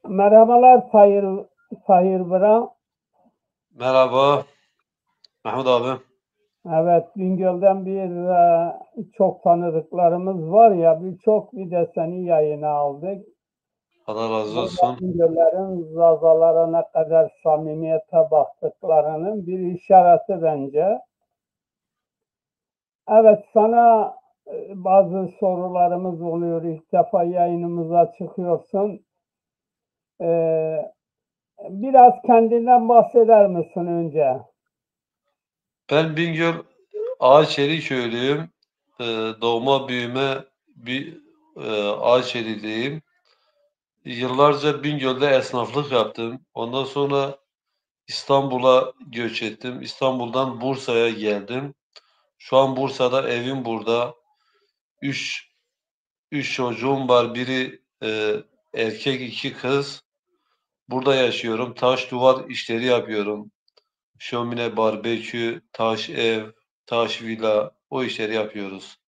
Merhabalar Sayır Bıra. Merhaba Mahmut abi. Evet, Bingöl'den çok tanıdıklarımız var ya, bir de seni yayına aldık. Allah razı Burada olsun. Bingöl'lerin zazalara ne kadar samimiyete baktıklarının bir işareti bence. Evet, sana bazı sorularımız oluyor. İlk defa yayınımıza çıkıyorsun. E, Biraz kendinden bahseder misin önce? Ben Bingöl Ağaçeri köylüyüm. Ee, Doğma büyüme bir Ağaçeriliyim. Yıllarca Bingöl'de esnaflık yaptım. Ondan sonra İstanbul'a göç ettim. İstanbul'dan Bursa'ya geldim. Şu an Bursa'da evim burada. Üç, üç çocuğum var. Biri erkek, iki kız. Burada yaşıyorum. Taş duvar işleri yapıyorum. Şömine, barbekü, taş ev, taş villa o işleri yapıyoruz.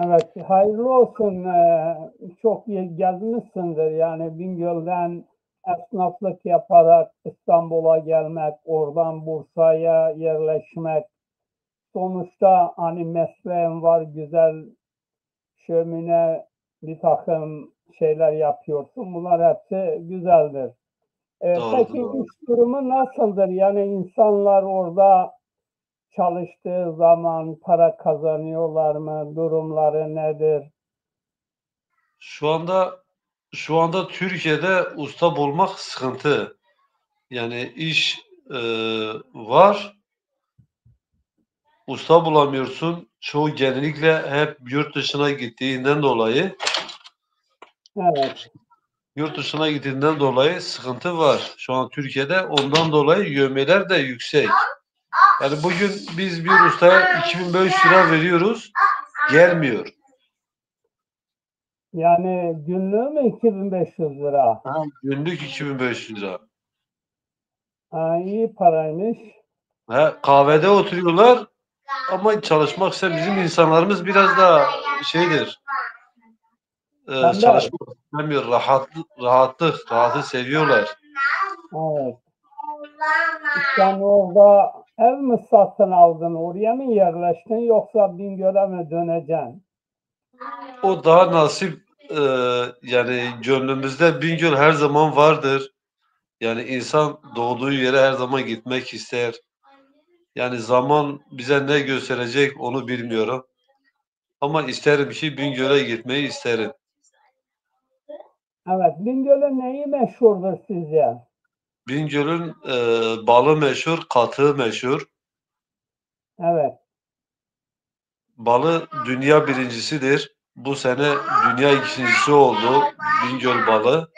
Evet, hayırlı olsun. Çok gezmişsindir. Yani Bingöl'den esnaflık yaparak İstanbul'a gelmek, oradan Bursa'ya yerleşmek. Sonuçta hani mesleğin var, güzel şömine bir takım şeyler yapıyorsun. Bunlar hepsi güzeldir. Doğrudur Peki abi. iş durumu nasıldır? Yani insanlar orada çalıştığı zaman para kazanıyorlar mı? Durumları nedir? Şu anda şu anda Türkiye'de usta bulmak sıkıntı. Yani iş e, var, usta bulamıyorsun. Çoğu genellikle hep yurt dışına gittiğinden dolayı Evet. sıkıntı var. Şu an Türkiye'de ondan dolayı yövmeler de yüksek. Yani bugün biz bir ustaya 2500 lira veriyoruz, gelmiyor. Yani günlüğü mü 2.500 lira? Ha, günlük 2500 lira. Ha, iyi paraymış. Kahvede oturuyorlar ama çalışmak ise bizim insanlarımız biraz da şeydir. Tembel. Çalışmak istemiyor. Rahatı seviyorlar. Evet. Sen orada ev mi satın aldın? Oraya mı yerleştin yoksa Bingöl'e mi döneceksin? O daha nasip yani gönlümüzde Bingöl her zaman vardır. Yani insan doğduğu yere her zaman gitmek ister. Yani zaman bize ne gösterecek onu bilmiyorum. Ama isterim ki Bingöl'e gitmeyi isterim. Evet. Bingöl'ün neyi meşhurdur sizce? Bingöl'ün balı meşhur, katığı meşhur. Evet. Balı dünya birincisidir. Bu sene dünya ikincisi oldu Bingöl balı.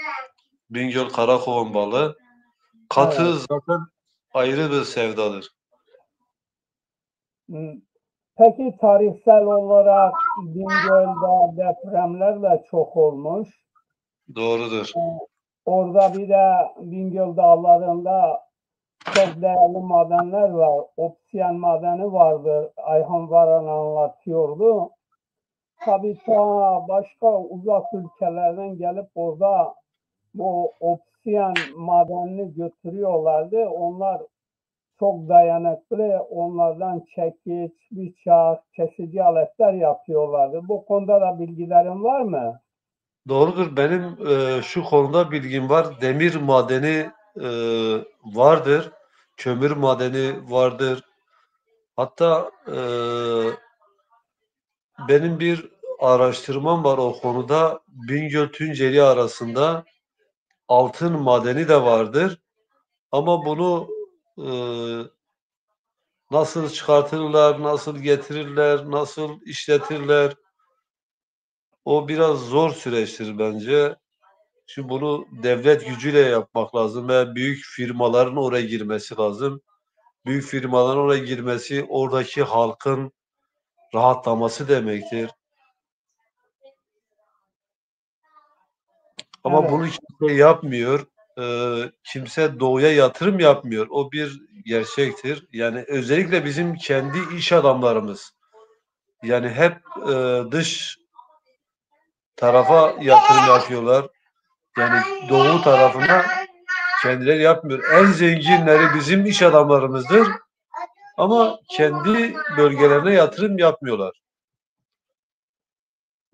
Bingöl Karakovan balı. Evet. Katığı zaten ayrı bir sevdadır. Hmm. Peki tarihsel olarak Bingöl'de depremler de çok olmuş. Doğrudur. Orada bir de Bingöl dağlarında çok değerli madenler var. Obsidian madeni vardı. Ayhan Varan anlatıyordu. Tabii ta başka uzak ülkelerden gelip orada bu obsidian madenini götürüyorlardı. Onlar çok dayanıklı. Onlardan çekiç, bıçak, kesici aletler yapıyorlardı. Bu konuda da bilgilerin var mı? Doğrudur. Benim şu konuda bilgim var. Demir madeni e, vardır. Kömür madeni vardır. Hatta benim bir araştırmam var o konuda. Bingöl Tunceli arasında altın madeni de vardır. Ama bunu e, nasıl çıkartırlar, nasıl getirirler, nasıl işletirler, o biraz zor süreçtir bence. Şimdi bunu devlet gücüyle yapmak lazım ve büyük firmaların oraya girmesi lazım. Büyük firmaların oraya girmesi oradaki halkın rahatlaması demektir. Ama Evet. bunu kimse yapmıyor. Kimse doğuya yatırım yapmıyor. O bir gerçektir. Yani özellikle bizim kendi iş adamlarımız. Yani hep dış tarafa yatırım yapıyorlar. yani doğu tarafına kendileri yapmıyor. En zenginleri bizim iş adamlarımızdır. Ama kendi bölgelerine yatırım yapmıyorlar.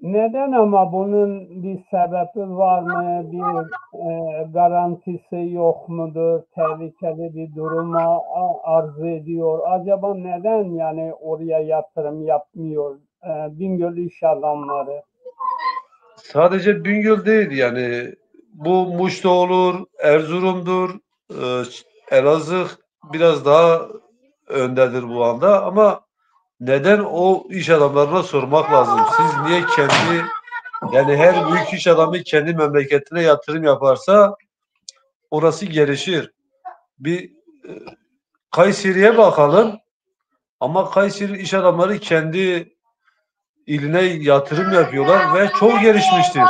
Neden ama bunun bir sebebi var mı? Bir garantisi yok mudur? Tehlikeli bir duruma arz ediyor. Acaba neden yani oraya yatırım yapmıyor Bingöl iş adamları? Sadece Bingöl değil yani bu Muş'ta olur, Erzurum'dur, Elazığ biraz daha öndedir bu anda ama neden o iş adamlarına sormak lazım. Siz niye yani her büyük iş adamı kendi memleketine yatırım yaparsa orası gelişir. Bir Kayseri'ye bakalım ama Kayseri iş adamları kendi iline yatırım yapıyorlar ve çok gelişmiştir.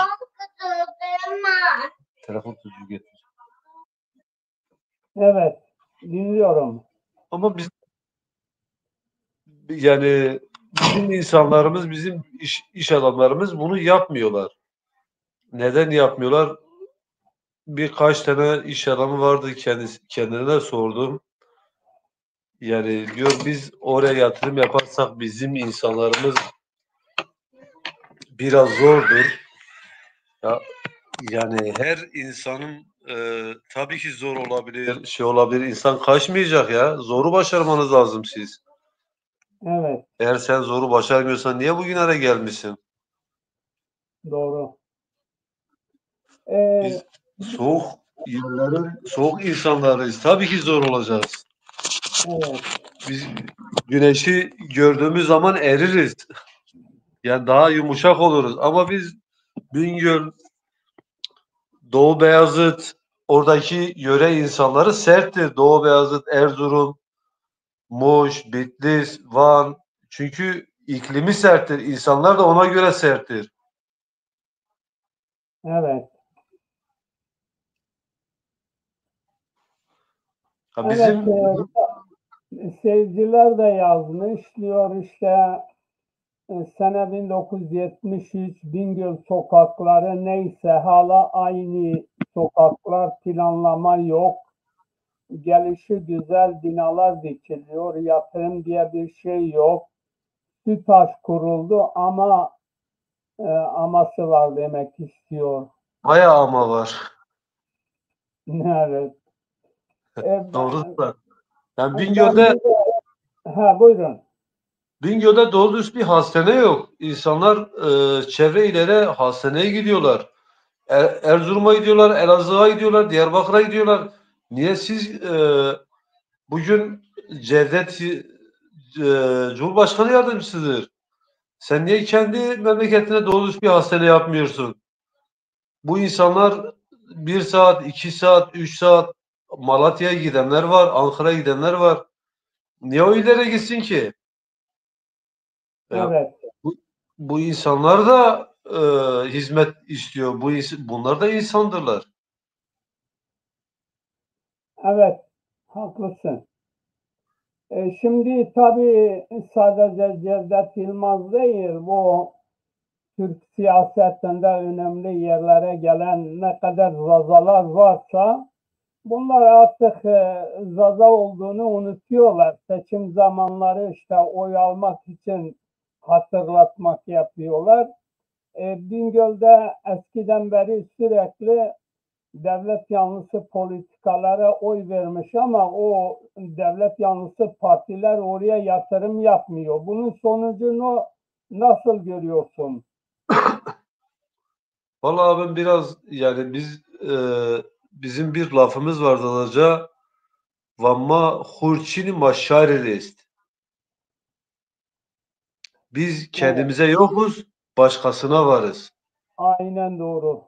Telefon çocuğu getir. Evet, dinliyorum. Ama yani bizim insanlarımız, bizim iş adamlarımız bunu yapmıyorlar. Neden yapmıyorlar? Birkaç tane iş adamı vardı kendine sordum. Yani diyor biz oraya yatırım yaparsak bizim insanlarımız biraz zordur. Ya, yani her insanın tabii ki zor olabilir, şey olabilir. İnsan kaçmayacak ya. Zoru başarmanız lazım siz. Evet, Eğer sen zoru başarmıyorsan niye bugünlere gelmişsin? doğru. Biz E, soğuk insanlarıyız. Tabii ki zor olacağız. evet, Biz güneşi gördüğümüz zaman eririz. Yani daha yumuşak oluruz. Ama biz Bingöl, Doğu Beyazıt, oradaki yöre insanları serttir. Doğu Beyazıt, Erzurum, Muş, Bitlis, Van. Çünkü iklimi serttir. İnsanlar da ona göre serttir. evet. Ha Evet, bizim seyirciler de yazmış. Diyor işte sene 1973 Bingöl sokakları neyse hala aynı sokaklar, planlama yok. Gelişi güzel binalar dikiliyor. Yatırım diye bir şey yok. TÜTAŞ kuruldu ama aması var demek istiyor. bayağı ama var. Evet. Doğru da. Yani Ben bir de buyurun. Bingöl'de doğru dürüst bir hastane yok. İnsanlar çevre illere hastaneye gidiyorlar. Erzurum'a gidiyorlar, Elazığ'a gidiyorlar, Diyarbakır'a gidiyorlar. Niye siz bugün Cevdet Cumhurbaşkanı yardımcısıdır. Sen niye kendi memleketine doğru dürüst bir hastane yapmıyorsun? Bu insanlar 1 saat, 2 saat, 3 saat Malatya'ya gidenler var, Ankara'ya gidenler var. Niye o illere gitsin ki? Ya, Evet. bu, bu insanlar da hizmet istiyor. Bunlar da insandırlar. Evet. Haklısın. Şimdi tabii sadece Cevdet Yılmaz değil, bu Türk siyasetinde önemli yerlere gelen ne kadar zazalar varsa bunlar artık zaza olduğunu unutuyorlar. Seçim zamanları işte oy almak için hatırlatmak yapıyorlar. Bingöl'de eskiden beri sürekli devlet yanlısı politikalara oy vermiş ama o devlet yanlısı partiler oraya yatırım yapmıyor. Bunun sonucunu nasıl görüyorsun? Vallahi ben biraz yani bizim bir lafımız var Dadaca. Vamma hurçini maşaril ist. Biz Evet, kendimize yokuz, başkasına varız. aynen doğru.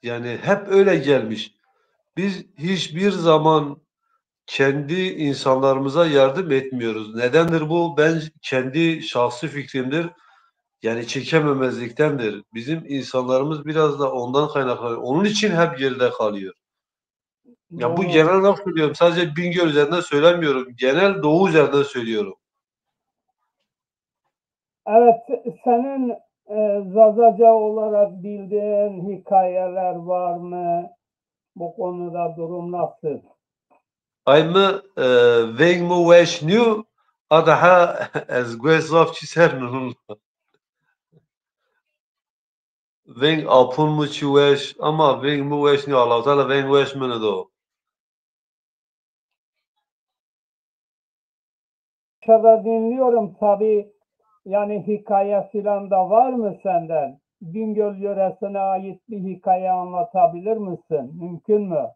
Yani hep öyle gelmiş. Biz hiçbir zaman kendi insanlarımıza yardım etmiyoruz. Nedendir bu? Ben kendi şahsi fikrimdir. Yani çekememezliktendir. Bizim insanlarımız biraz da ondan kaynaklanıyor. Onun için hep geride kalıyor. Ya bu Doğru. genel olarak söylüyorum. Sadece Bingöl üzerinden söylemiyorum. Genel Doğu üzerinden söylüyorum. Evet, senin Zazaca olarak bildiğin hikayeler var mı? Bu konuda durum nasıl? Ayma veng mu weş new adaha ez gwezaf çi ser nunun. Veng apun mu çi weş ama veng mu weş new Allah Teala veng weş mene do. Aşağıda dinliyorum tabii. Yani hikaye filan da var mı senden? Bingöl yöresine ait bir hikaye anlatabilir misin? Mümkün mü?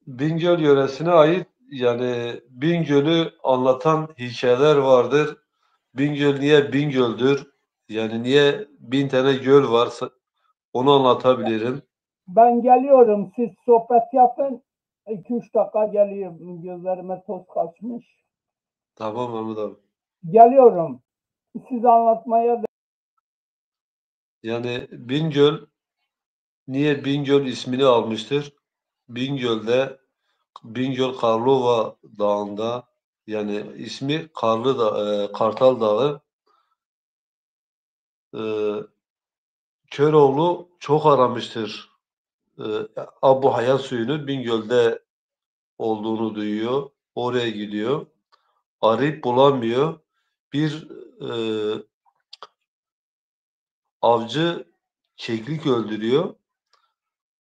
Bingöl yöresine ait yani Bingöl'ü anlatan hikayeler vardır. Bingöl niye Bingöl'dür? Yani niye 1000 tane göl var? Onu anlatabilirim. Ben geliyorum. Siz sohbet yapın. 2-3 dakika geliyorum. Gözlerime toz kaçmış. Tamam Mahmut abi. Geliyorum. Siz anlatmaya Yani Bingöl niye Bingöl ismini almıştır? Bingöl'de Bingöl Karlova Dağı'nda yani ismi Kartal Dağı. E, Köroğlu çok aramıştır. E, Abu Hayat suyunu Bingöl'de olduğunu duyuyor. Oraya gidiyor. Arayıp bulamıyor. Bir e, avcı keklik öldürüyor.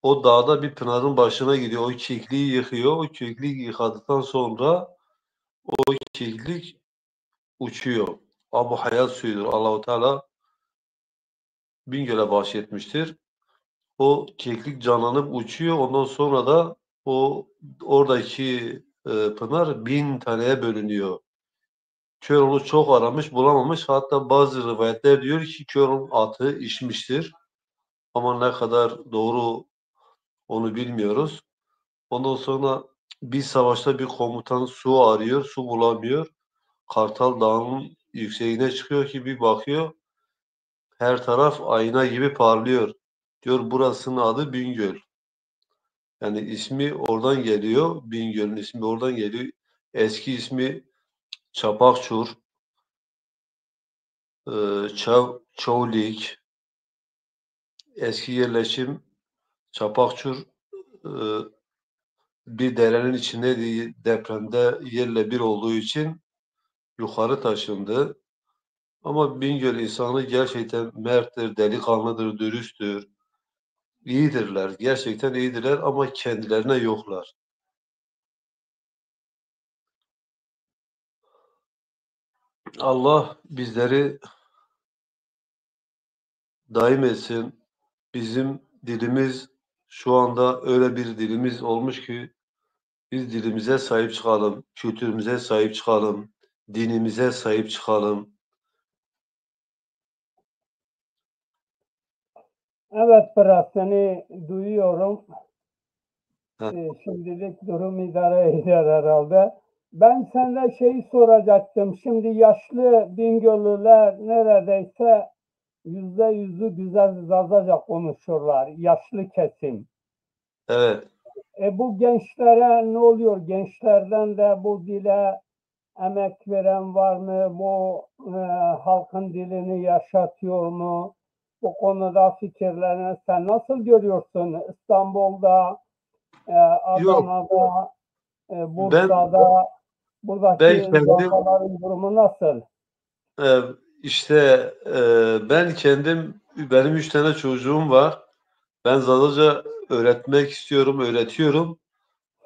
O dağda bir pınarın başına gidiyor. O kekliği yıkıyor. O kekliği yıkadıktan sonra o keklik uçuyor. Abu Hayat suyudur. Allahu Teala Bingöl'e bahşetmiştir. O keklik canlanıp uçuyor. Ondan sonra da oradaki pınar 1000 taneye bölünüyor. Köroğlu çok aramış, bulamamış. Hatta bazı rivayetler diyor ki Köroğlu'nun atı içmiştir. Ama ne kadar doğru onu bilmiyoruz. Ondan sonra bir savaşta bir komutan su arıyor, su bulamıyor. Kartal Dağı'nın yükseğine çıkıyor ki bir bakıyor, her taraf ayna gibi parlıyor. Diyor burasının adı Bingöl. Yani ismi oradan geliyor. Bingöl'ün ismi oradan geliyor. Eski ismi Çapakçur, Çavlik. Eski yerleşim Çapakçur e, bir derenin içinde depremde yerle bir olduğu için yukarı taşındı. Ama Bingöl insanı gerçekten merttir, delikanlıdır, dürüsttür. İyidirler, gerçekten iyidirler ama kendilerine yoklar. Allah bizleri daim etsin. Bizim dilimiz şu anda öyle bir dilimiz olmuş ki biz dilimize sahip çıkalım, kültürümüze sahip çıkalım, dinimize sahip çıkalım. evet Fırat seni duyuyorum. Heh, Şimdilik durum idare eder herhalde. Ben senden şeyi soracaktım. Şimdi yaşlı Bingöllüler neredeyse %100'ü güzel Zazaca konuşurlar. Yaşlı kesim. evet. Bu gençlere ne oluyor? Gençlerden de bu dile emek veren var mı? Bu halkın dilini yaşatıyor mu? Bu konuda fikirlerini sen nasıl görüyorsun? İstanbul'da, Yok, Adana'da, ben Bursa'da ben buradaki kendim zazaların durumu nasıl? e, işte ben kendim benim 3 tane çocuğum var. Ben Zazaca öğretmek istiyorum, öğretiyorum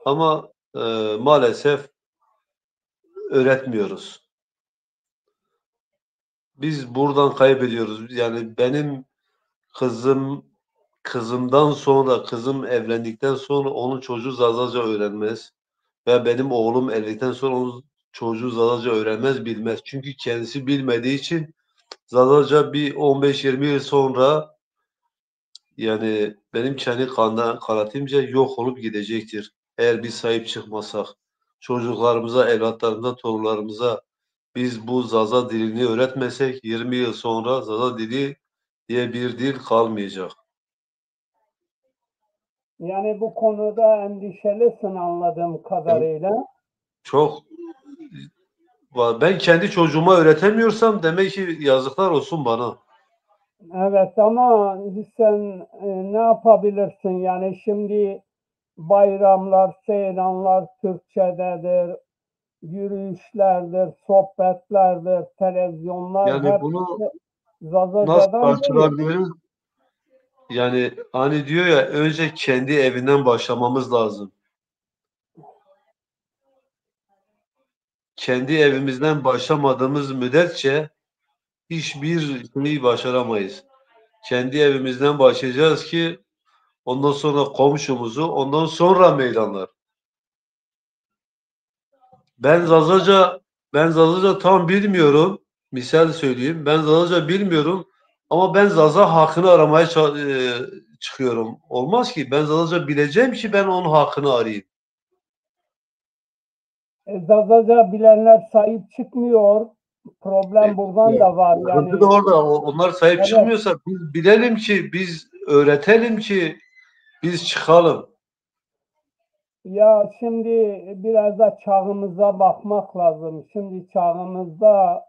ama maalesef öğretmiyoruz. Biz buradan kaybediyoruz. Yani benim kızım kızımdan sonra kızım evlendikten sonra onun çocuğu Zazaca öğrenmez ve benim oğlum evlendikten sonra onun çocuğu Zazaca öğrenmez bilmez. Çünkü kendisi bilmediği için Zazaca bir 15-20 yıl sonra yani benim kendi kanaatimce yok olup gidecektir. Eğer biz sahip çıkmasak çocuklarımıza, evlatlarımıza, torunlarımıza biz bu Zaza dilini öğretmesek 20 yıl sonra Zaza dili diye bir dil kalmayacak. Yani bu konuda endişelisin anladığım Yani kadarıyla. çok ben kendi çocuğuma öğretemiyorsam demek ki yazıklar olsun bana. Evet ama sen ne yapabilirsin? Yani şimdi bayramlar, seyranlar Türkçededir, yürüyüşlerdir, sohbetlerdir, televizyonlar Yani hep bunu nasıl Zazaca'dan değil. karşılayabiliriz? Yani hani diyor ya, önce kendi evinden başlamamız lazım. Kendi evimizden başlamadığımız müddetçe hiçbir şeyi başaramayız. Kendi evimizden başlayacağız ki ondan sonra komşumuzu, ondan sonra meydanlar. Ben Zazaca ben Zazaca tam bilmiyorum. Misal söyleyeyim. Ben Zazaca bilmiyorum ama ben Zaza hakkını aramaya çıkıyorum. Olmaz ki. Ben Zazaca bileceğim ki ben onun hakkını arayayım. Zazaca bilenler sahip çıkmıyor. E, Problem buradan ya, da var. sıkıntı da Yani orada. Onlar sahip evet. çıkmıyorsa biz bilelim ki, biz öğretelim ki biz çıkalım. Ya şimdi biraz da çağımıza bakmak lazım. Şimdi çağımızda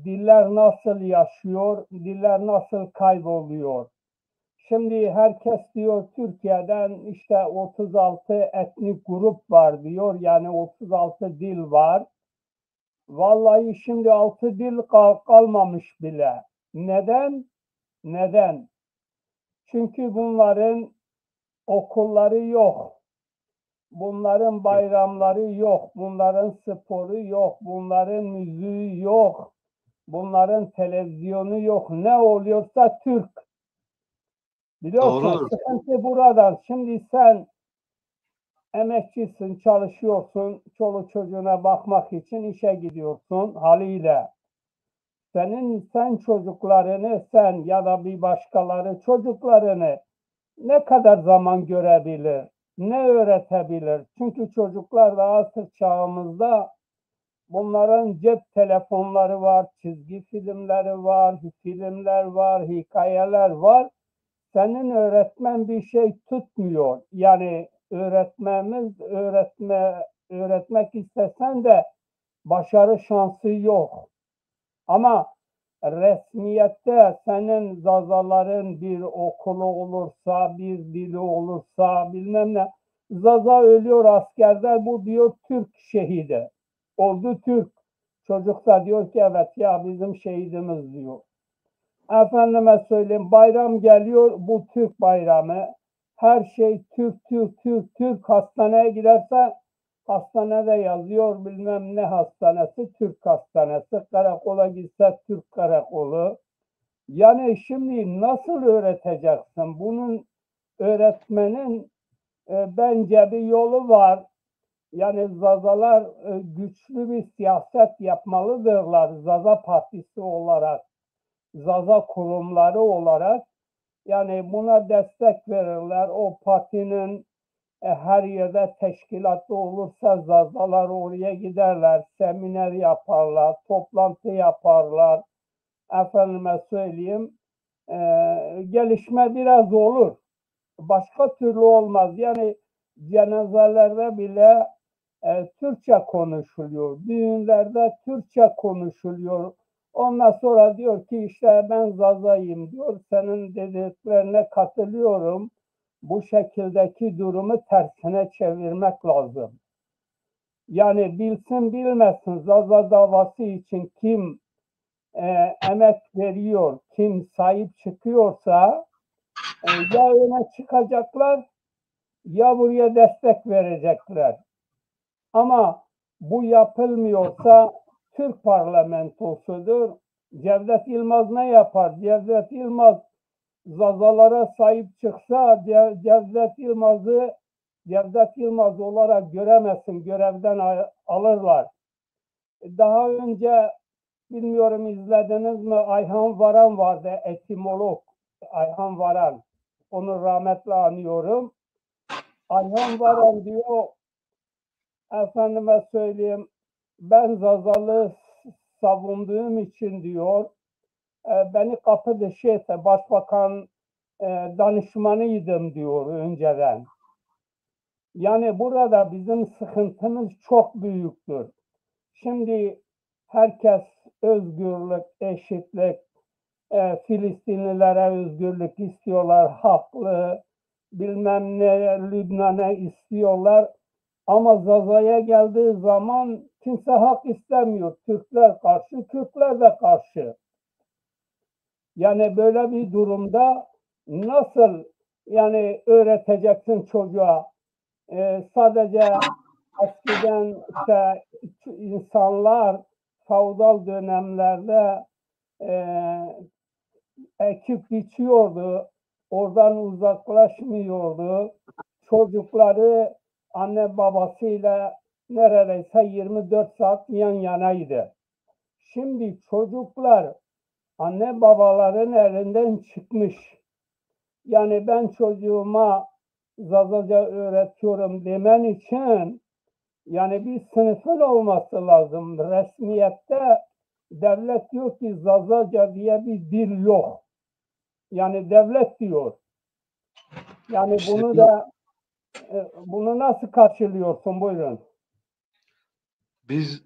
diller nasıl yaşıyor, diller nasıl kayboluyor. Şimdi herkes diyor Türkiye'den işte 36 etnik grup var diyor. Yani 36 dil var. Vallahi şimdi 6 dil kalmamış bile. Neden? Neden? Çünkü bunların okulları yok. Bunların bayramları yok. Bunların sporu yok. Bunların müziği yok. Bunların televizyonu yok. Ne oluyorsa Türk. Biliyorsun Doğrudur. sıkıntı buradan. Şimdi sen emekçisin, çalışıyorsun, çoluk çocuğuna bakmak için işe gidiyorsun haliyle. Sen çocuklarını, sen ya da bir başkaları çocuklarını ne kadar zaman görebilir, ne öğretebilir? Çünkü çocuklar da artık çağımızda bunların cep telefonları var, çizgi filmleri var, filmler var, hikayeler var. Senin öğretmen bir şey tutmuyor. Yani öğretmek istesen de başarı şansı yok. Ama resmiyette senin zazaların bir okulu olursa, bir dili olursa bilmem ne. Zaza ölüyor askerde, bu diyor Türk şehidi. Oldu Türk. Çocuk da diyor ki evet ya bizim şehidimiz diyor. Efendime söyleyeyim bayram geliyor, bu Türk bayramı. Her şey Türk, Türk, Türk, Türk. Hastaneye giderse hastanede yazıyor bilmem ne hastanesi, Türk hastanesi. Karakola gitse Türk karakolu. Yani şimdi nasıl öğreteceksin? Bunun öğretmenin bence bir yolu var. Yani Zazalar güçlü bir siyaset yapmalıdırlar Zaza Partisi olarak. Zaza kurumları olarak yani buna destek verirler. O partinin her yerde teşkilatı olursa Zazalar oraya giderler, seminer yaparlar, toplantı yaparlar. Efendime söyleyeyim, e, gelişme biraz olur. Başka türlü olmaz. Yani cenazelerde bile Türkçe konuşuluyor. Düğünlerde Türkçe konuşuluyor. Ondan sonra diyor ki işte ben Zaza'yım diyor. Senin dediklerine katılıyorum. Bu şekildeki durumu tersine çevirmek lazım. Yani bilsin bilmesin Zaza davası için kim emek veriyor, kim sahip çıkıyorsa ya öne çıkacaklar ya buraya destek verecekler. Ama bu yapılmıyorsa Türk parlamentosudur. Cevdet Yılmaz ne yapar? Cevdet Yılmaz Zazalara sahip çıksa Cevdet Yılmaz olarak göremezsin, görevden alırlar. Daha önce bilmiyorum izlediniz mi? Ayhan Varan vardı, etimolog. Ayhan Varan. Onu rahmetle anıyorum. Ayhan Varan diyor, efendime söyleyeyim, ben Zazalı savunduğum için diyor, beni kapı dışı etti. Başbakan danışmanıydım diyor önceden. Yani burada bizim sıkıntımız çok büyüktür. Şimdi herkes özgürlük, eşitlik, Filistinlilere özgürlük istiyorlar, haklı, bilmem ne, Lübnan'a istiyorlar. Ama Zaza'ya geldiği zaman kimse hak istemiyor. Türkler karşı, Kürtler de karşı. Yani böyle bir durumda nasıl yani öğreteceksin çocuğa? Sadece eskiden işte insanlar feodal dönemlerde e, ekip biçiyordu, oradan uzaklaşmıyordu. Çocukları anne babasıyla neredeyse 24 saat yan yanaydı. Şimdi çocuklar anne babaların elinden çıkmış. Yani ben çocuğuma Zazaca öğretiyorum demen için yani bir sınıfın olması lazım. Resmiyette devlet diyor ki Zazaca diye bir dil yok. Yani devlet diyor. Yani İşte bunu nasıl karşılıyorsun? Buyurun. biz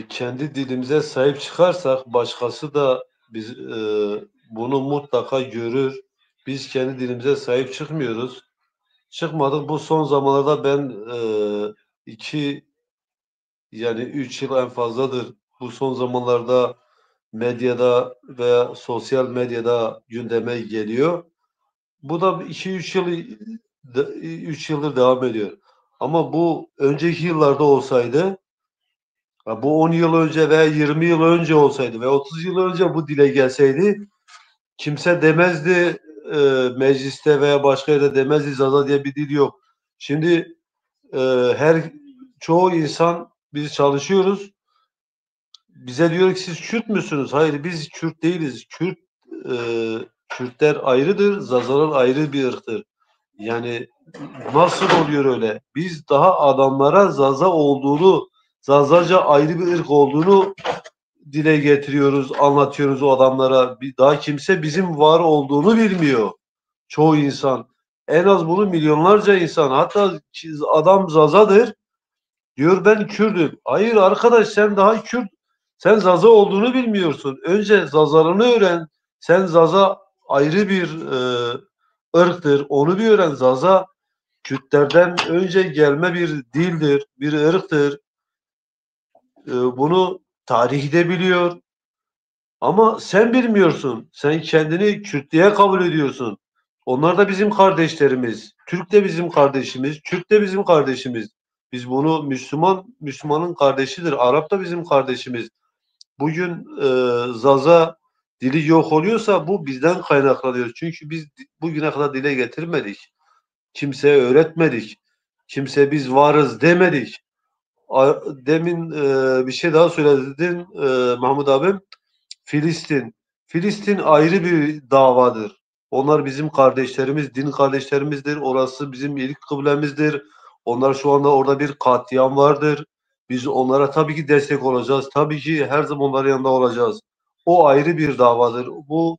kendi dilimize sahip çıkarsak başkası da bunu mutlaka görür. Biz kendi dilimize sahip çıkmıyoruz. Çıkmadık. Bu son zamanlarda ben iki yani 3 yıl en fazladır bu son zamanlarda medyada veya sosyal medyada gündeme geliyor. Bu da 3 yıldır devam ediyor. Ama bu önceki yıllarda olsaydı, bu 10 yıl önce veya 20 yıl önce olsaydı ve 30 yıl önce bu dile gelseydi kimse demezdi mecliste veya başka yerde demezdi Zaza diye bir dil yok. Şimdi e, her çoğu insan biz çalışıyoruz. Bize diyor ki siz Kürt müsünüz? Hayır biz Kürt değiliz. E, Kürtler ayrıdır, Zazalar ayrı bir ırktır. Yani nasıl oluyor öyle? Biz daha adamlara Zaza olduğunu, Zazaca ayrı bir ırk olduğunu dile getiriyoruz, anlatıyoruz o adamlara. Daha kimse bizim var olduğunu bilmiyor. Çoğu insan. En az bunu milyonlarca insan. Hatta adam Zazadır. Diyor ben Kürdüm. Hayır arkadaş sen daha Kürt. Sen Zaza olduğunu bilmiyorsun. Önce Zazarını öğren. Sen Zaza ayrı bir ırktır. Onu bir öğren. Zaza Kürtlerden önce gelme bir dildir, bir ırktır. Bunu tarihte biliyor. Ama sen bilmiyorsun. Sen kendini Kürtlüğe kabul ediyorsun. Onlar da bizim kardeşlerimiz. Türk de bizim kardeşimiz. Kürt de bizim kardeşimiz. Biz bunu Müslümanın kardeşidir. Arap da bizim kardeşimiz. Bugün Zaza dili yok oluyorsa bu bizden kaynaklanıyor. Çünkü biz bugüne kadar dile getirmedik. Kimseye öğretmedik. Kimse biz varız demedik. Demin bir şey daha söyledin Mahmut abim. Filistin. Filistin ayrı bir davadır. Onlar bizim kardeşlerimiz, din kardeşlerimizdir. Orası bizim ilk kıblemizdir. Onlar şu anda orada bir katliam vardır. Biz onlara tabii ki destek olacağız. Tabii ki her zaman onların yanında olacağız. O ayrı bir davadır. Bu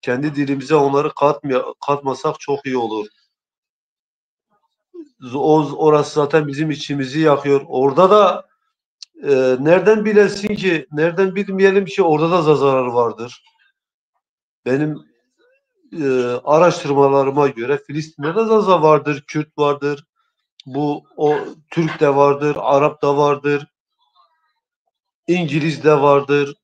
kendi dilimize onları katmasak çok iyi olur. Orası zaten bizim içimizi yakıyor. Orada da nereden bilesin ki, nereden bilmeyelim ki orada da zarar vardır. Benim araştırmalarıma göre Filistin'de de Zaza vardır, Kürt vardır, o Türk de vardır, Arap da vardır, İngiliz de vardır.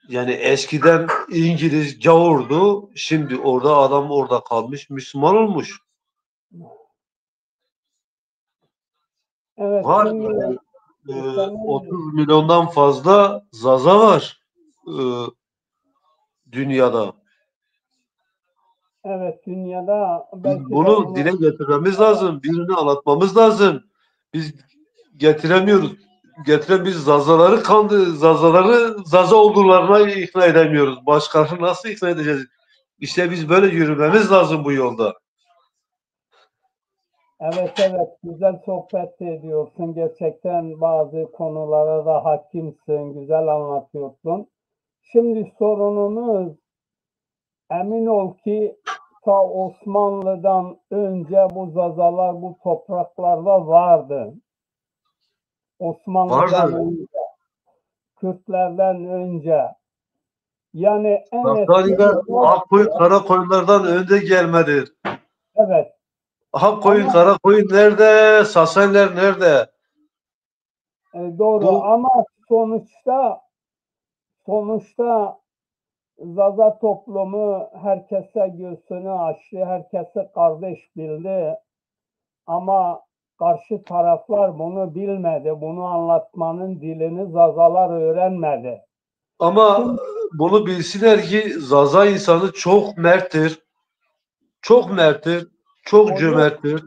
Yani eskiden İngiliz gavurdu, şimdi orada adam orada kalmış, Müslüman olmuş. Evet, Var şimdi yani senin 30 milyondan fazla Zaza var e, dünyada. evet dünyada Biz belki de bunu dile onu getirmemiz lazım. Birini anlatmamız lazım. Biz getiremiyoruz. Getiren biz Zazaları Zaza oldularına ikna edemiyoruz. Başkalarını nasıl ikna edeceğiz? İşte biz böyle yürümemiz lazım bu yolda. evet güzel sohbet ediyorsun. Gerçekten bazı konulara da hakimsin, güzel anlatıyorsun. Şimdi sorunumuz emin ol ki ta Osmanlı'dan önce bu Zazalar bu topraklarda vardı. Osmanlı'dan Vardır. önce, Kürtlerden önce. Yani en eski Safraniyel yollar, ak koyun kara koyunlardan önde gelmedir. evet, Ak koyun ama kara koyun nerede? Sasaniler nerede? doğru, Bu ama sonuçta Zaza toplumu herkese göğsünü açtı, herkesi kardeş bildi. Ama karşı taraflar bunu bilmedi. Bunu anlatmanın dilini Zazalar öğrenmedi. ama Şimdi bunu bilsinler ki Zaza insanı çok merttir. Çok merttir. Çok hocam, cömerttir.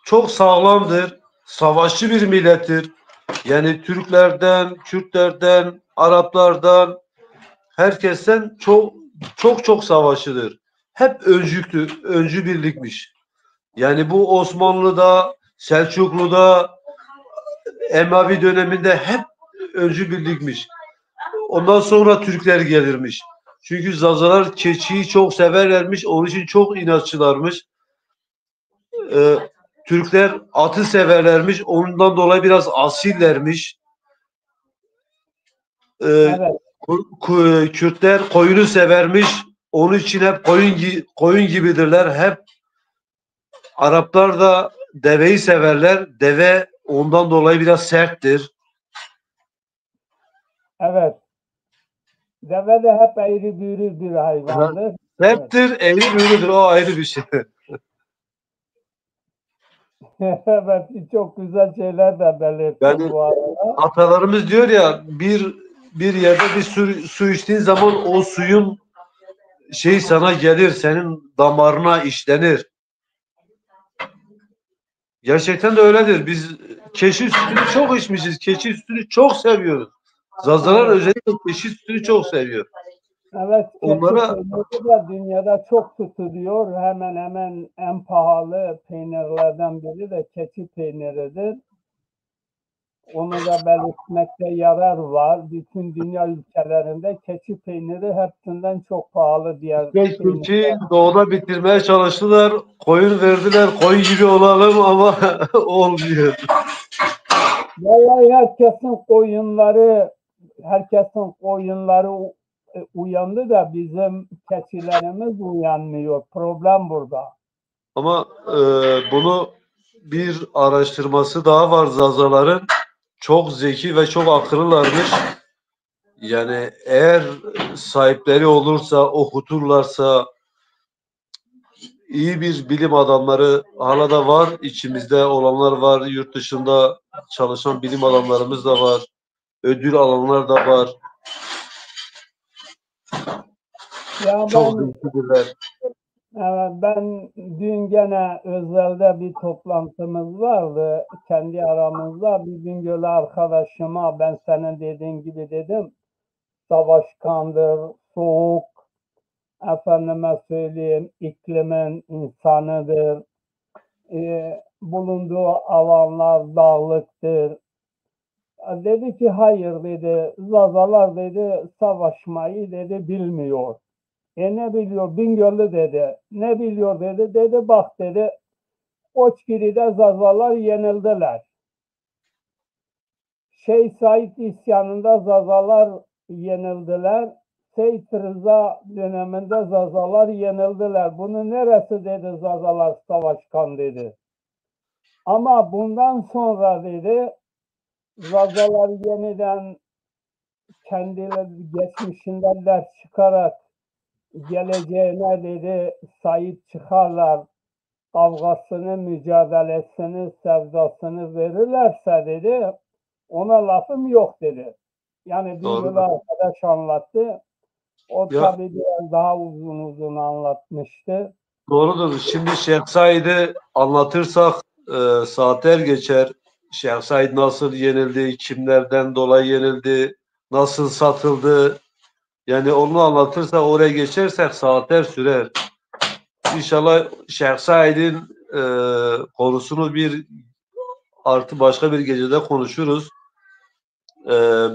Çok sağlamdır. Savaşçı bir millettir. Yani Türklerden, Kürtlerden, Araplardan, herkesten çok savaşçıdır. Hep öncü birlikmiş. Yani bu Osmanlı'da, Selçuklu'da, Emevi döneminde hep öncü birlikmiş. Ondan sonra Türkler gelirmiş. Çünkü Zazalar keçiyi çok severlermiş. Onun için çok inatçılarmış. Ee, Türkler atı severlermiş. Ondan dolayı biraz asillermiş. Ee, evet, Kürtler koyunu severmiş. Onun için hep koyun gibidirler. Hep Araplar da deveyi severler. Deve ondan dolayı biraz serttir. evet. Deve de hep eğri büğrü bir Ha, hayvandır. Evet. serttir, eğri büğrüdür. O ayrı bir şey. Evet, çok güzel şeyler de belirttin Yani bu arada. atalarımız diyor ya bir yerde bir su içtiğin zaman o suyun şey sana gelir, senin damarına işlenir. Gerçekten de öyledir. Biz keçi sütünü çok içmişiz. Keçi sütünü çok seviyoruz. Zazalar Evet. özellikle keçi sütünü çok seviyor. Evet, keçi Onlara peyniri de dünyada çok tutuluyor. Hemen hemen en pahalı peynirlerden biri de keçi peyniridir. Onu da belirtmekte yarar var. Bütün dünya ülkelerinde keçi peyniri hepsinden çok pahalı diğer Türk'ü peynirler. doğuda bitirmeye çalıştılar. Koyun verdiler. Koyun gibi olalım ama olmuyor. Vallahi herkesin koyunları uyandı da bizim keçilerimiz uyanmıyor. Problem burada. Ama bunu bir araştırması daha var Zazaların. Çok zeki ve çok akıllılarmış. Yani eğer sahipleri olursa, okuturlarsa iyi bir bilim adamları hala da var. İçimizde olanlar var. Yurt dışında çalışan bilim adamlarımız da var. Ödül alanlar da var. Ya Çok ben zekidirler. ben dün gene özelde bir toplantımız vardı kendi aramızda. Bir gün böyle arkadaşıma ben senin dediğin gibi dedim. Savaş kandır, soğuk, efendime söyleyeyim iklimin insanıdır. Bulunduğu alanlar dağlıktır. Dedi ki hayır dedi, Zazalar dedi savaşmayı dedi bilmiyor. Ne biliyor? Bingöl'ü dedi. Ne biliyor dedi. Dedi bak dedi. Oçgiri'de Zazalar yenildiler. Şeyh Said isyanında Zazalar yenildiler. Seyit Rıza döneminde Zazalar yenildiler. Bunu neresi dedi Zazalar savaşkan dedi. Ama bundan sonra dedi Zazalar yeniden kendileri geçmişinden ders çıkarak geleceğine dedi sahip çıkarlar, kavgasını, mücadelesini, sevdasını verirlerse dedi ona lafım yok dedi. Yani Bingöl Doğrudur. arkadaş anlattı. O Ya tabii biraz daha uzun anlatmıştı. doğrudur. Şimdi Şeyh Said'i anlatırsak saatler geçer. Şeyh Said nasıl yenildi, kimlerden dolayı yenildi, nasıl satıldı. Yani onu anlatırsak oraya geçersek saatler sürer. İnşallah Şeyh Said'in konusunu başka bir gecede konuşuruz.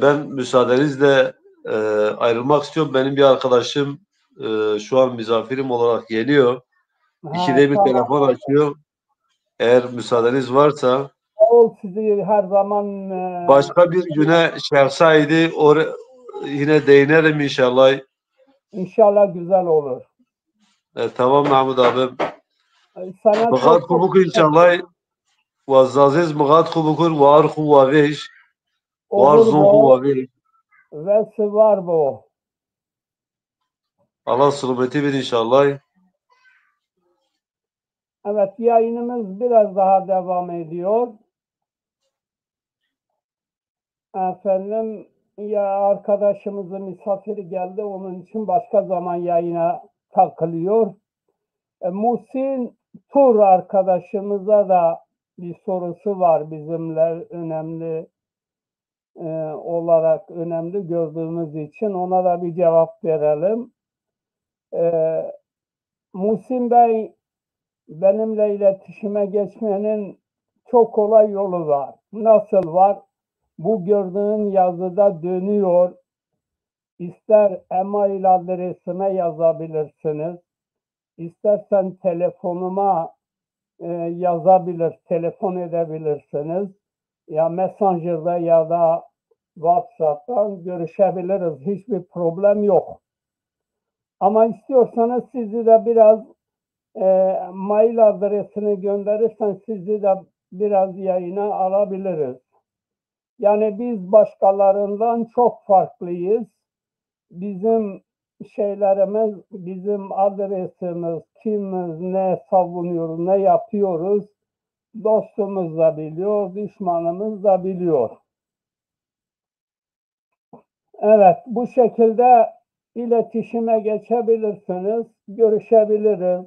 Ben müsaadenizle ayrılmak istiyorum. Benim bir arkadaşım şu an misafirim olarak geliyor. Ha, İkide bir tamam. telefon açıyor. Eğer müsaadeniz varsa Ol sizi her zaman başka bir güne Şeyh Said'i yine değinelim inşallah. İnşallah güzel olur. Tamam Mahmut abi. Sana Mıkat çok çok kubuk inşallah. Vazaziz mıkat kubukur var kuvaviş. Var olur zon bu kuvaviş. ve var bu. Allah sıhbeti bir inşallah. Evet, yayınımız biraz daha devam ediyor. Efendim, ya arkadaşımızın misafiri geldi, onun için başka zaman yayına takılıyor. Muhsin Tur arkadaşımıza da bir sorusu var, bizimle önemli olarak önemli gördüğümüz için ona da bir cevap verelim. Muhsin Bey, benimle iletişime geçmenin çok kolay yolu var. Nasıl var? Bu gördüğün yazıda dönüyor. İster e-mail adresime yazabilirsiniz. İstersen telefonuma telefon edebilirsiniz. Ya Messenger'da ya da WhatsApp'tan görüşebiliriz. Hiçbir problem yok. Ama istiyorsanız sizi de biraz mail adresini gönderirsen sizi de biraz yayına alabiliriz. Yani biz başkalarından çok farklıyız. Bizim şeylerimiz, bizim adresimiz, kimiz, ne savunuyoruz, ne yapıyoruz, dostumuz da biliyor, düşmanımız da biliyor. Evet, bu şekilde iletişime geçebilirsiniz, görüşebiliriz.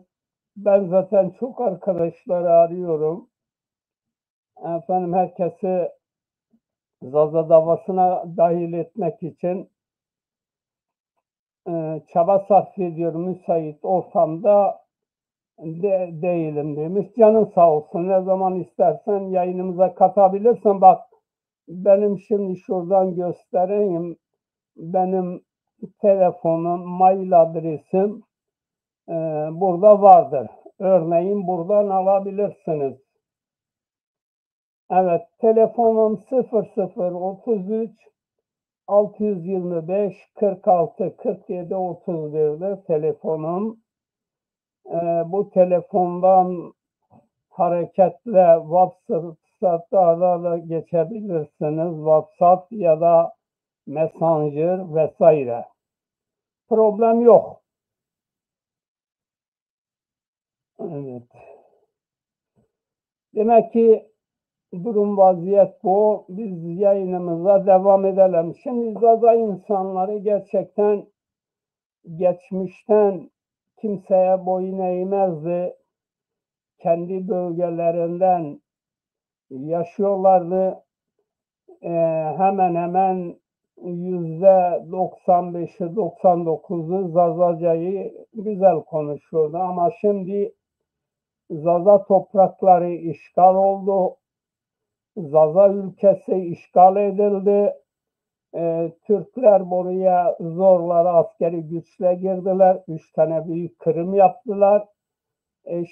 Ben zaten çok arkadaşları arıyorum. Efendim, herkesi Zaza davasına dahil etmek için çaba sarf ediyorum, müsait ortamda değilim demiş. Canın sağ olsun, ne zaman istersen yayınımıza katabilirsin. Bak, benim şimdi şuradan göstereyim. Benim telefonum, mail adresim burada vardır. Örneğin buradan alabilirsiniz. Evet, telefonum 0033 625 46 47 31'dir telefonum. Bu telefondan hareketle WhatsApp'ta da geçebilirsiniz. WhatsApp ya da Messenger vesaire. Problem yok. Evet. Demek ki durum vaziyet bu. Biz yayınımıza devam edelim. Şimdi Zaza insanları gerçekten geçmişten kimseye boyun eğmezdi. Kendi bölgelerinden yaşıyorlardı. Hemen hemen %95'i 99'u Zazacayı güzel konuşuyordu ama şimdi Zaza toprakları işgal oldu. Zaza ülkesi işgal edildi. Türkler buraya zorla askeri güçle girdiler. 3 tane büyük kırım yaptılar.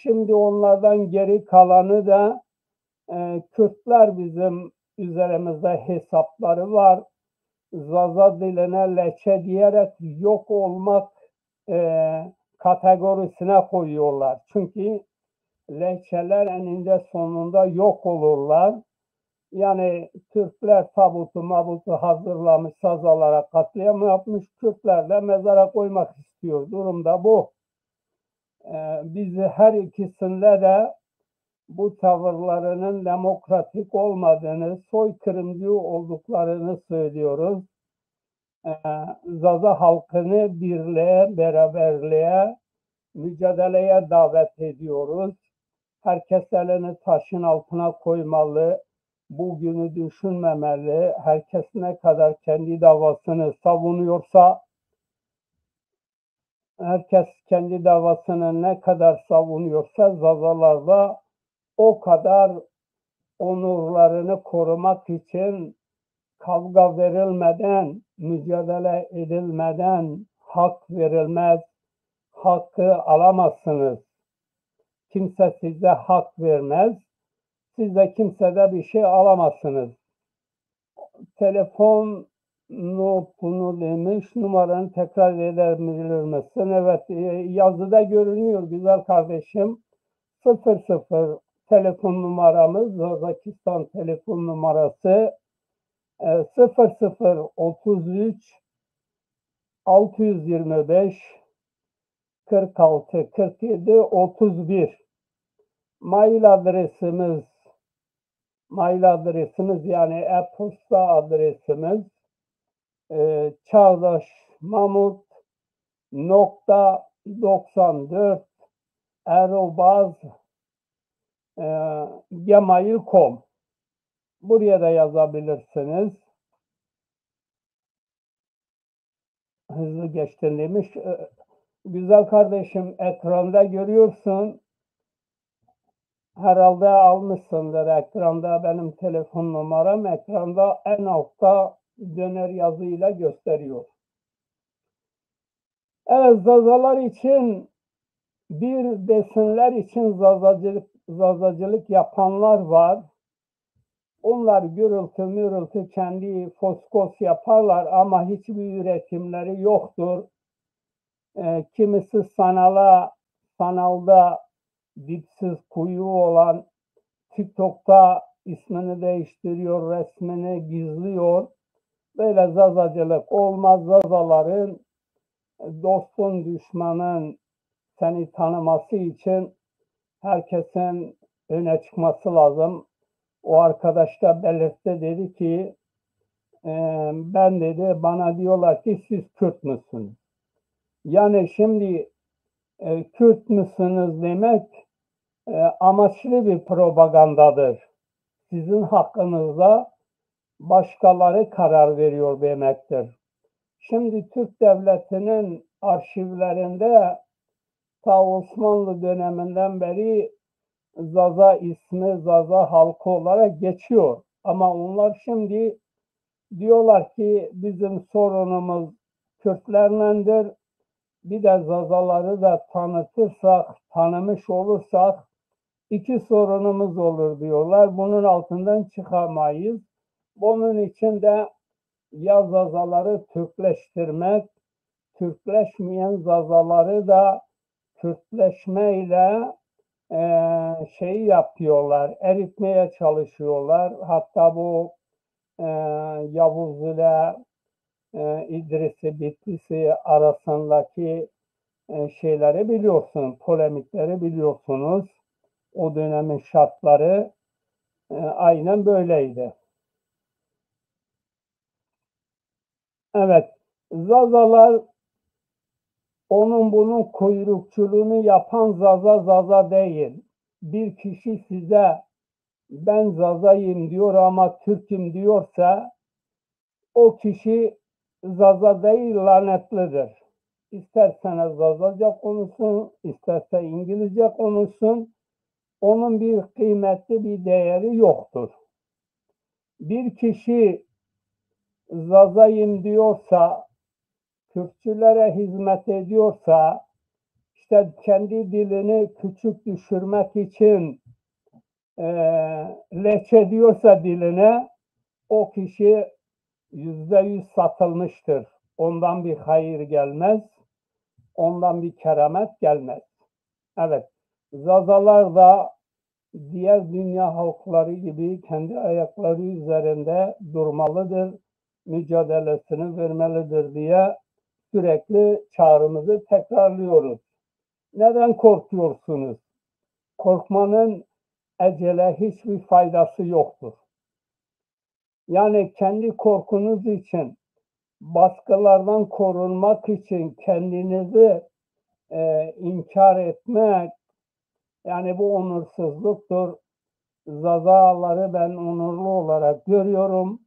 Şimdi onlardan geri kalanı da Kürtler bizim üzerimizde hesapları var. Zaza diline leçe diyerek yok olmak kategorisine koyuyorlar. Çünkü leçeler eninde sonunda yok olurlar. Yani Türkler tabutu mabutu hazırlamış, sazalara katliam yapmış, Kürtler de mezara koymak istiyor. Durumda bu. Bizi her ikisinde de bu tavırlarının demokratik olmadığını, soykırımcı olduklarını söylüyoruz. Zaza halkını birliğe, beraberliğe, mücadeleye davet ediyoruz. Herkes elini taşın altına koymalı, bugünü düşünmemeli. Herkes ne kadar kendi davasını savunuyorsa, herkes kendi davasını ne kadar savunuyorsa Zazalarda o kadar onurlarını korumak için kavga verilmeden, mücadele edilmeden hak verilmez, hakkı alamazsınız. Kimse size hak vermez, siz de kimsede bir şey alamazsınız. Telefon Bunu demiş. Numaranı tekrar edebilir misin? Evet, yazıda görünüyor güzel kardeşim. 00 telefon numaramız, Özbekistan telefon numarası 00 33 625 46 47 31. Mail adresimiz yani e-posta adresimiz çağdaşmamut.94@gmail.com. Buraya da yazabilirsiniz. Hızlı geçtin demiş. Güzel kardeşim, ekranda görüyorsun. Herhalde almışsındır ekranda benim telefon numaram. Ekranda en altta döner yazıyla gösteriyor. Evet, zazalar için bir desinler için zazacılık yapanlar var. Onlar gürültü kendi foskos yaparlar ama hiçbir üretimleri yoktur. Kimisi sanalda dipsiz kuyu olan TikTok'ta ismini değiştiriyor, resmini gizliyor. Böyle zazacılık olmaz. Zazaların dostun, düşmanın seni tanıması için herkesin öne çıkması lazım. O arkadaş da belirtti, dedi ki ben dedi, bana diyorlar ki siz Kürt müsünüz? Yani şimdi Kürt müsünüz demek amaçlı bir propagandadır. Sizin hakkınızda başkaları karar veriyor demektir. Şimdi Türk Devleti'nin arşivlerinde ta Osmanlı döneminden beri Zaza ismi Zaza halkı olarak geçiyor. Ama onlar şimdi diyorlar ki bizim sorunumuz Kürtlerlendir. Bir de Zazaları da tanıtırsak, tanımış olursak iki sorunumuz olur diyorlar. Bunun altından çıkamayız. Bunun için de ya Zazaları Türkleştirmek, Türkleşmeyen Zazaları da Kürtleşmeyle yapıyorlar, eritmeye çalışıyorlar. Hatta bu Yavuz ile İdris'i, Bitlis'i arasındaki şeyleri biliyorsunuz, polemikleri biliyorsunuz. O dönemin şartları aynen böyleydi. Evet, Zazalar onun bunun kuyrukçuluğunu yapan Zaza değil. Bir kişi size ben Zaza'yım diyor ama Türk'üm diyorsa o kişi Zaza değil, lanetlidir. İsterseniz Zazaca konuşsun, isterse İngilizce konuşsun, onun bir kıymetli bir değeri yoktur. Bir kişi Zaza'yım diyorsa, Türkçülere hizmet ediyorsa, işte kendi dilini küçük düşürmek için leç ediyorsa diline, o kişi %100 satılmıştır. Ondan bir hayır gelmez, ondan bir keramet gelmez. Evet, Zazalar da diğer dünya halkları gibi kendi ayakları üzerinde durmalıdır, mücadelesini vermelidir diye sürekli çağrımızı tekrarlıyoruz. Neden korkuyorsunuz? Korkmanın ecele hiçbir faydası yoktur. Yani kendi korkunuz için, baskılardan korunmak için kendinizi inkar etmek, yani bu onursuzluktur. Zazaları ben onurlu olarak görüyorum.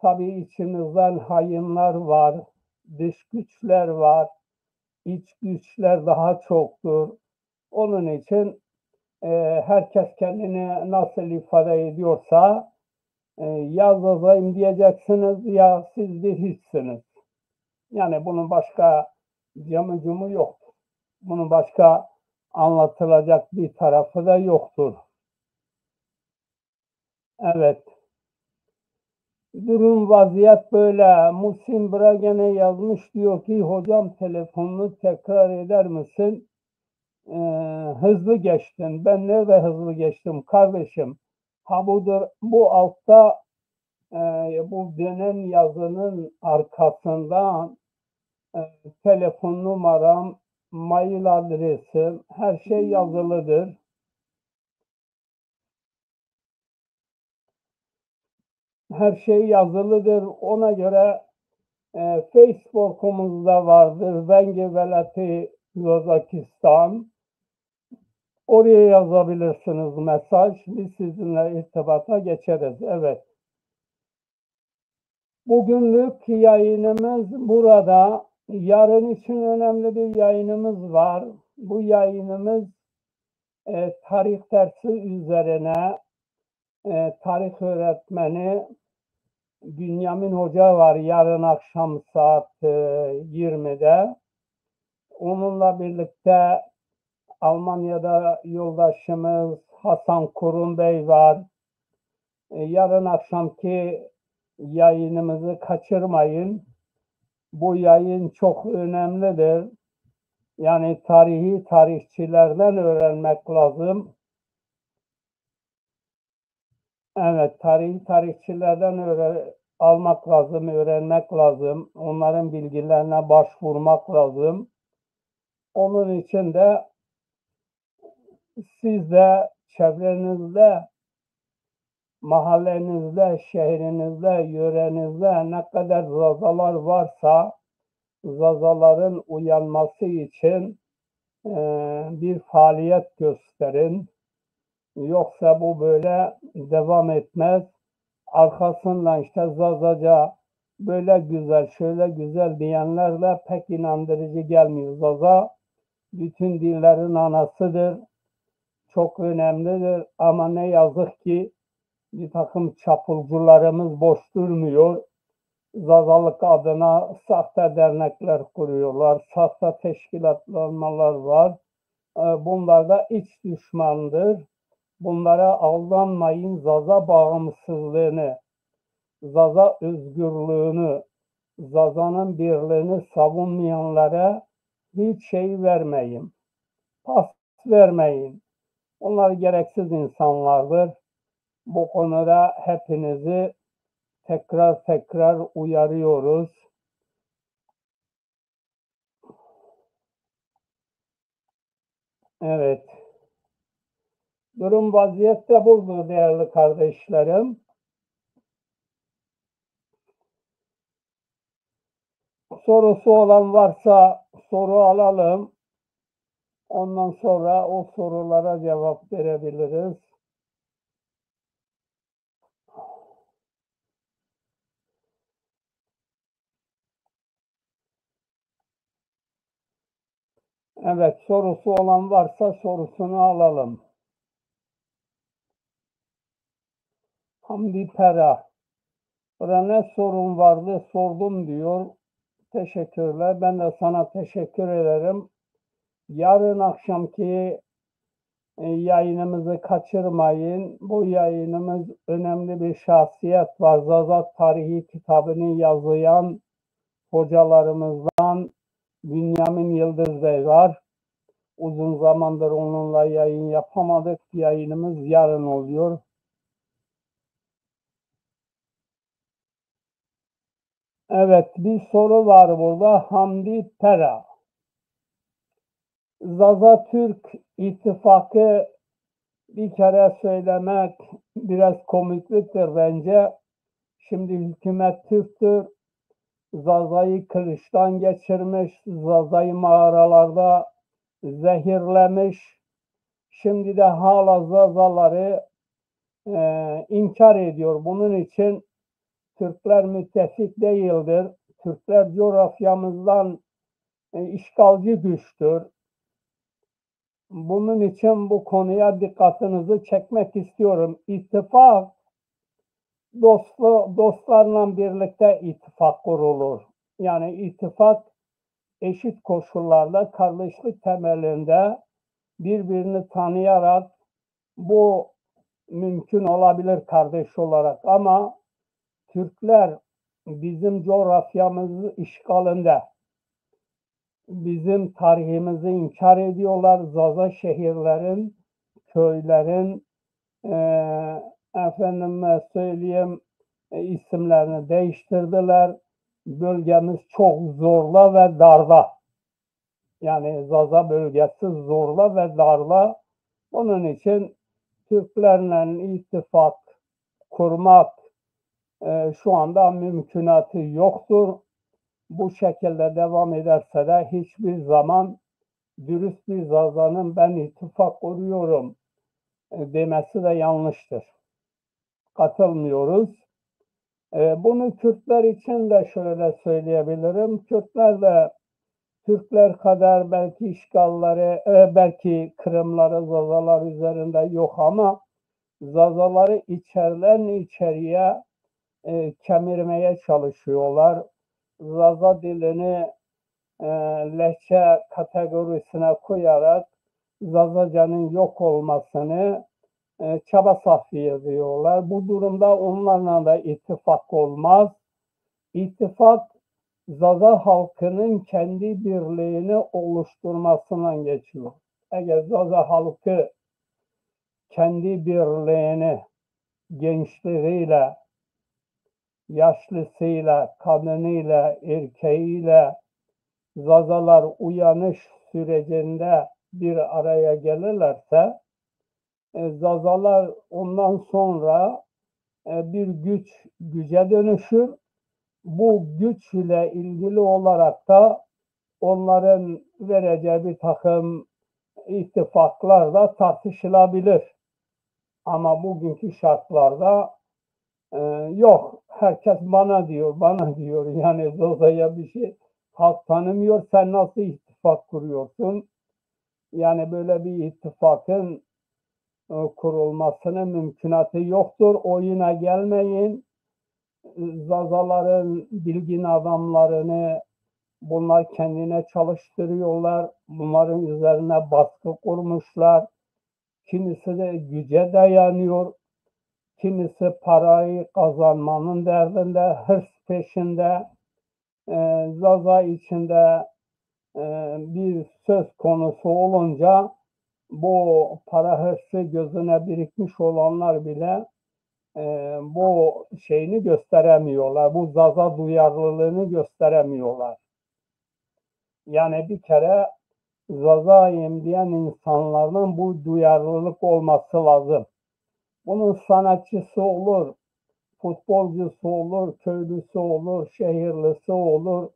Tabii içimizden hainler var, dış güçler var, iç güçler daha çoktur. Onun için herkes kendini nasıl ifade ediyorsa ya Zaza'yım diyeceksiniz ya siz bir hiçsiniz. Yani bunun başka camı yoktur. Bunun başka anlatılacak bir tarafı da yoktur. Evet. Durum vaziyet böyle. Muhsin Bragene yazmış, diyor ki hocam telefonunu tekrar eder misin? Hızlı geçtin. Ben nerede hızlı geçtim kardeşim? Ha budur, bu altta bu dönen yazının arkasından telefon numaram, mail adresim, her şey yazılıdır. Her şey yazılıdır. Ona göre Facebook'umuzda vardır. Vengi Velati Yozakistan. Oraya yazabilirsiniz mesaj. Biz sizinle irtibata geçeriz. Evet. Bugünlük yayınımız burada. Yarın için önemli bir yayınımız var. Bu yayınımız tarih dersi üzerine. Tarih öğretmeni Bünyamin Hoca var yarın akşam saat 20'de. Onunla birlikte Almanya'da yoldaşımız Hasan Kurun Bey var. Yarın akşamki yayınımızı kaçırmayın. Bu yayın çok önemlidir. Yani tarihi tarihçilerden öğrenmek lazım. Evet, tarihi tarihçilerden almak lazım, öğrenmek lazım. Onların bilgilerine başvurmak lazım. Onun için de siz de çevrenizde, mahallenizde, şehrinizde, yörenizde ne kadar zazalar varsa zazaların uyanması için bir faaliyet gösterin. Yoksa bu böyle devam etmez. Arkasından işte Zazaca böyle güzel, şöyle güzel diyenlerle pek inandırıcı gelmiyor. Zaza bütün dillerin anasıdır. Çok önemlidir ama ne yazık ki bir takım çapulcularımız boş durmuyor. Zazalık adına sahte dernekler kuruyorlar, sahte teşkilatlanmalar var. Bunlar da iç düşmandır. Bunlara aldanmayın. Zaza bağımsızlığını, Zaza özgürlüğünü, Zaza'nın birliğini savunmayanlara hiç şey vermeyin. Pas vermeyin. Onlar gereksiz insanlardır. Bu konuda hepinizi tekrar uyarıyoruz. Evet. Durum vaziyette budur değerli kardeşlerim. Sorusu olan varsa soru alalım. Ondan sonra o sorulara cevap verebiliriz. Evet, sorusu olan varsa sorusunu alalım. Hamdi Pera. Burada ne sorun vardı sordum diyor. Teşekkürler. Ben de sana teşekkür ederim. Yarın akşamki yayınımızı kaçırmayın. Bu yayınımız önemli bir şahsiyet var. Zaza Tarihi kitabını yazıyan hocalarımızdan Bünyamin Yıldız Bey var. Uzun zamandır onunla yayın yapamadık. Yayınımız yarın oluyor. Evet, bir soru var burada. Hamdi Pera. Zaza Türk İttifakı bir kere söylemek biraz komikliktir bence. Şimdi hükümet Türktür. Zaza'yı kılıçtan geçirmiş. Zaza'yı mağaralarda zehirlemiş. Şimdi de hala Zazaları inkar ediyor. Bunun için Türkler müttefik değildir. Türkler coğrafyamızdan işgalci güçtür. Bunun için bu konuya dikkatinizi çekmek istiyorum. İttifak dostlarla birlikte ittifak kurulur. Yani ittifak eşit koşullarda kardeşlik temelinde birbirini tanıyarak bu mümkün olabilir kardeş olarak ama Türkler bizim coğrafyamızı işgalinde, bizim tarihimizi inkar ediyorlar. Zaza şehirlerin, köylerin, efendime söyleyeyim, isimlerini değiştirdiler. Bölgemiz çok zorla ve darda. Yani Zaza bölgesi zorla ve darla. Onun için Türklerle ittifak kurmak şu anda mümkünatı yoktur. Bu şekilde devam ederse de hiçbir zaman dürüst bir Zaza'nın ben ittifak kuruyorum demesi de yanlıştır. Katılmıyoruz. Bunu Kürtler için de şöyle söyleyebilirim. Kürtler de Türkler kadar belki işgalleri, belki kırımları Zazalar üzerinde yok ama Zazaları içeriden içeriye kemirmeye çalışıyorlar. Zaza dilini lehçe kategorisine koyarak Zazaca'nın yok olmasını çaba sarf ediyorlar. Bu durumda onlarla da ittifak olmaz. İttifak Zaza halkının kendi birliğini oluşturmasından geçiyor. Eğer Zaza halkı kendi birliğini gençleriyle, yaşlısıyla, kadınıyla, erkeğiyle Zazalar uyanış sürecinde bir araya gelirlerse Zazalar ondan sonra bir güce dönüşür. Bu güç ile ilgili olarak da onların vereceği bir takım ittifaklar da tartışılabilir. Ama bugünkü şartlarda yok. Herkes bana diyor, bana diyor. Yani Zaza'ya bir şey halk tanımıyor. Sen nasıl ittifak kuruyorsun? Yani böyle bir ittifakın kurulmasının mümkünatı yoktur. Oyuna gelmeyin. Zazaların bilgin adamlarını bunlar kendine çalıştırıyorlar. Bunların üzerine baskı kurmuşlar. Kimisi de güce dayanıyor. Kimisi parayı kazanmanın derdinde, hırs peşinde. Zaza içinde bir söz konusu olunca bu para hırsı gözüne birikmiş olanlar bile bu şeyini gösteremiyorlar. Bu Zaza duyarlılığını gösteremiyorlar. Yani bir kere Zaza'yım diyen insanların bu duyarlılık olması lazım. Bunun sanatçısı olur, futbolcusu olur, köylüsü olur, şehirlisi olur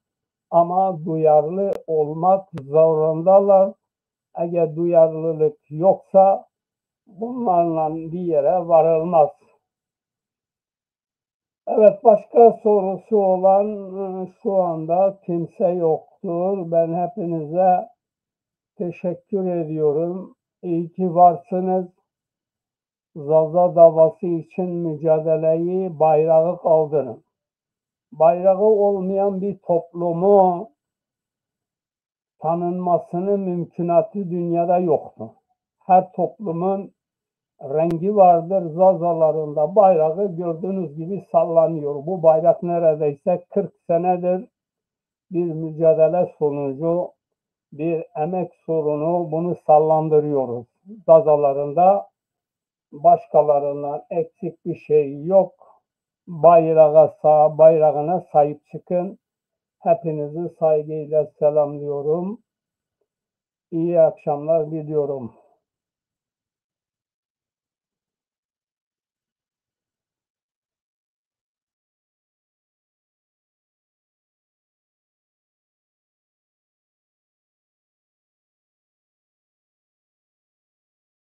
ama duyarlı olmak zorundalar. Eğer duyarlılık yoksa bunlarla bir yere varılmaz. Evet, başka sorusu olan şu anda kimse yoktur. Ben hepinize teşekkür ediyorum. İyi ki varsınız. Zaza davası için mücadeleyi, bayrağı kaldırın. Bayrağı olmayan bir toplumu tanınmasının mümkünatı dünyada yoktur. Her toplumun rengi vardır. Zazalarında bayrağı gördüğünüz gibi sallanıyor. Bu bayrak neredeyse 40 senedir bir mücadele sonucu, bir emek sorunu bunu sallandırıyoruz. Zazalarında başkalarından eksik bir şey yok. Bayrağına sahip çıkın. Hepinizi saygıyla selamlıyorum. İyi akşamlar diliyorum.